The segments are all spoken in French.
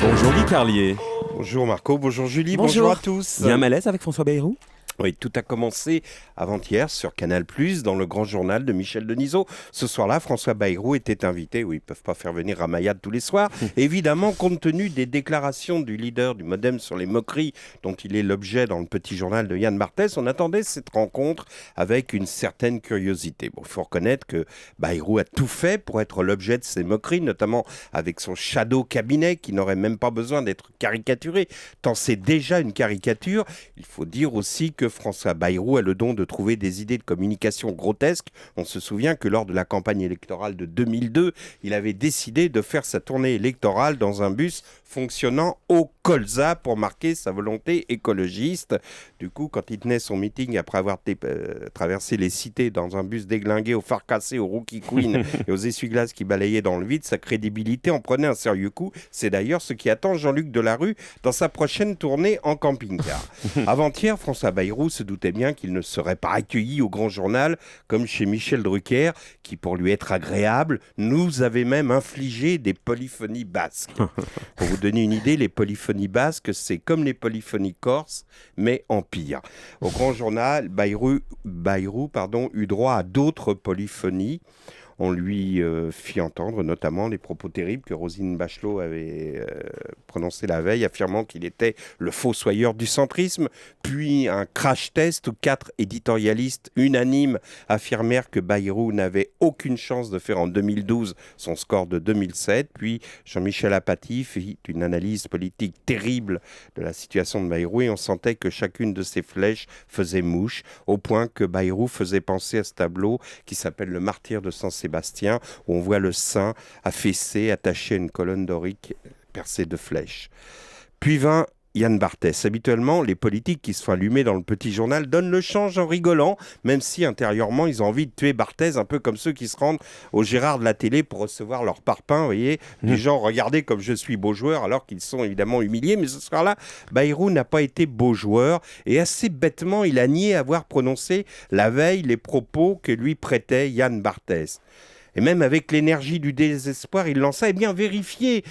Bonjour Guy Carlier. Bonjour Marco, bonjour Julie, Bonjour. bonjour à tous. Il y a un malaise avec François Bayrou? Oui, tout a commencé avant-hier sur Canal+, dans le grand journal de Michel Denisot. Ce soir-là, François Bayrou était invité. Oui, ils ne peuvent pas faire venir Ramayad tous les soirs. Évidemment, compte tenu des déclarations du leader du Modem sur les moqueries dont il est l'objet dans le petit journal de Yann Barthès, on attendait cette rencontre avec une certaine curiosité. Bon, il faut reconnaître que Bayrou a tout fait pour être l'objet de ces moqueries, notamment avec son shadow cabinet qui n'aurait même pas besoin d'être caricaturé, tant c'est déjà une caricature. Il faut dire aussi que François Bayrou a le don de trouver des idées de communication grotesques. On se souvient que lors de la campagne électorale de 2002, il avait décidé de faire sa tournée électorale dans un bus fonctionnant au colza pour marquer sa volonté écologiste. Du coup, quand il tenait son meeting après avoir traversé les cités dans un bus déglingué aux phares cassés, aux rookie queen et aux essuie-glaces qui balayaient dans le vide, sa crédibilité en prenait un sérieux coup. C'est d'ailleurs ce qui attend Jean-Luc Delarue dans sa prochaine tournée en camping-car. Avant-hier, François Bayrou se doutait bien qu'il ne serait pas accueilli au grand journal comme chez Michel Drucker, qui, pour lui être agréable, nous avait même infligé des polyphonies basques. Pour vous donner une idée, les polyphonies basques, c'est comme les polyphonies corses, mais en pire. Au grand journal, Bayrou eut droit à d'autres polyphonies. On lui fit entendre notamment les propos terribles que Roselyne Bachelot avait prononcés la veille, affirmant qu'il était le fossoyeur du centrisme, puis un crash test où 4 éditorialistes unanimes affirmèrent que Bayrou n'avait aucune chance de faire en 2012 son score de 2007, puis Jean-Michel Apathy fit une analyse politique terrible de la situation de Bayrou et on sentait que chacune de ces flèches faisait mouche, au point que Bayrou faisait penser à ce tableau qui s'appelle Le Martyr de Saint-Sébastien, où on voit le saint affaissé, attaché à une colonne dorique percée de flèches. Puis vint Yann Barthès. Habituellement, les politiques qui se font allumer dans le petit journal donnent le change en rigolant, même si intérieurement, ils ont envie de tuer Barthès, un peu comme ceux qui se rendent au Gérard de la télé pour recevoir leur parpaing, vous voyez, du genre, regardez comme je suis beau joueur, alors qu'ils sont évidemment humiliés. Mais ce soir-là, Bayrou n'a pas été beau joueur, et assez bêtement, il a nié avoir prononcé la veille les propos que lui prêtait Yann Barthès. Et même avec l'énergie du désespoir, il lança, vérifiez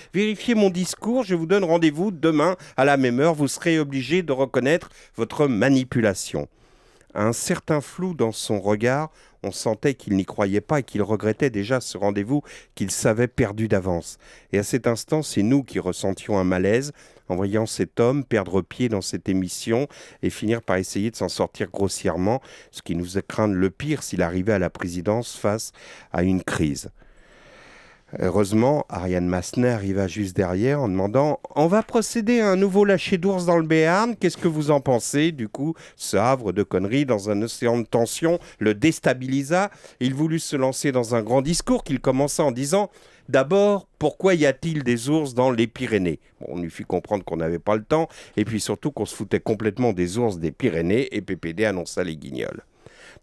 mon discours, je vous donne rendez-vous demain à la même heure, vous serez obligé de reconnaître votre manipulation. À un certain flou dans son regard, on sentait qu'il n'y croyait pas et qu'il regrettait déjà ce rendez-vous qu'il savait perdu d'avance. Et à cet instant, c'est nous qui ressentions un malaise en voyant cet homme perdre pied dans cette émission et finir par essayer de s'en sortir grossièrement, ce qui nous a craindre le pire s'il arrivait à la présidence face à une crise. Heureusement, Ariane Massenet arriva juste derrière en demandant « On va procéder à un nouveau lâcher d'ours dans le Béarn, qu'est-ce que vous en pensez ?» Du coup, ce havre de conneries dans un océan de tension le déstabilisa. Il voulut se lancer dans un grand discours qu'il commença en disant « D'abord, pourquoi y a-t-il des ours dans les Pyrénées ?» On lui fit comprendre qu'on n'avait pas le temps et puis surtout qu'on se foutait complètement des ours des Pyrénées et PPD annonça les guignols.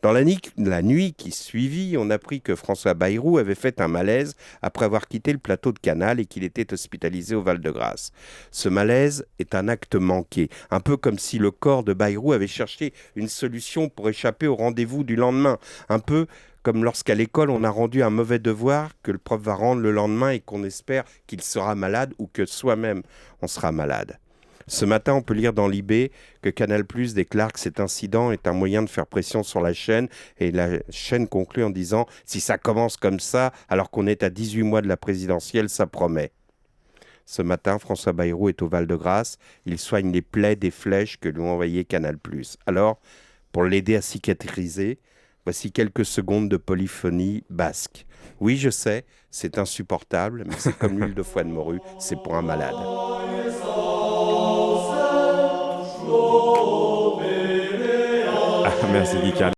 Dans la nuit qui suivit, on apprit que François Bayrou avait fait un malaise après avoir quitté le plateau de Canal et qu'il était hospitalisé au Val-de-Grâce. Ce malaise est un acte manqué, un peu comme si le corps de Bayrou avait cherché une solution pour échapper au rendez-vous du lendemain, un peu comme lorsqu'à l'école on a rendu un mauvais devoir que le prof va rendre le lendemain et qu'on espère qu'il sera malade ou que soi-même on sera malade. Ce matin, on peut lire dans l'IB que Canal+ déclare que cet incident est un moyen de faire pression sur la chaîne et la chaîne conclut en disant « Si ça commence comme ça, alors qu'on est à 18 mois de la présidentielle, ça promet ». Ce matin, François Bayrou est au Val-de-Grâce. Il soigne les plaies des flèches que lui ont envoyées Canal+. Alors, pour l'aider à cicatriser, voici quelques secondes de polyphonie basque. Oui, je sais, c'est insupportable, mais c'est comme l'huile de foie de morue, c'est pour un malade. Merci Guy Carlier.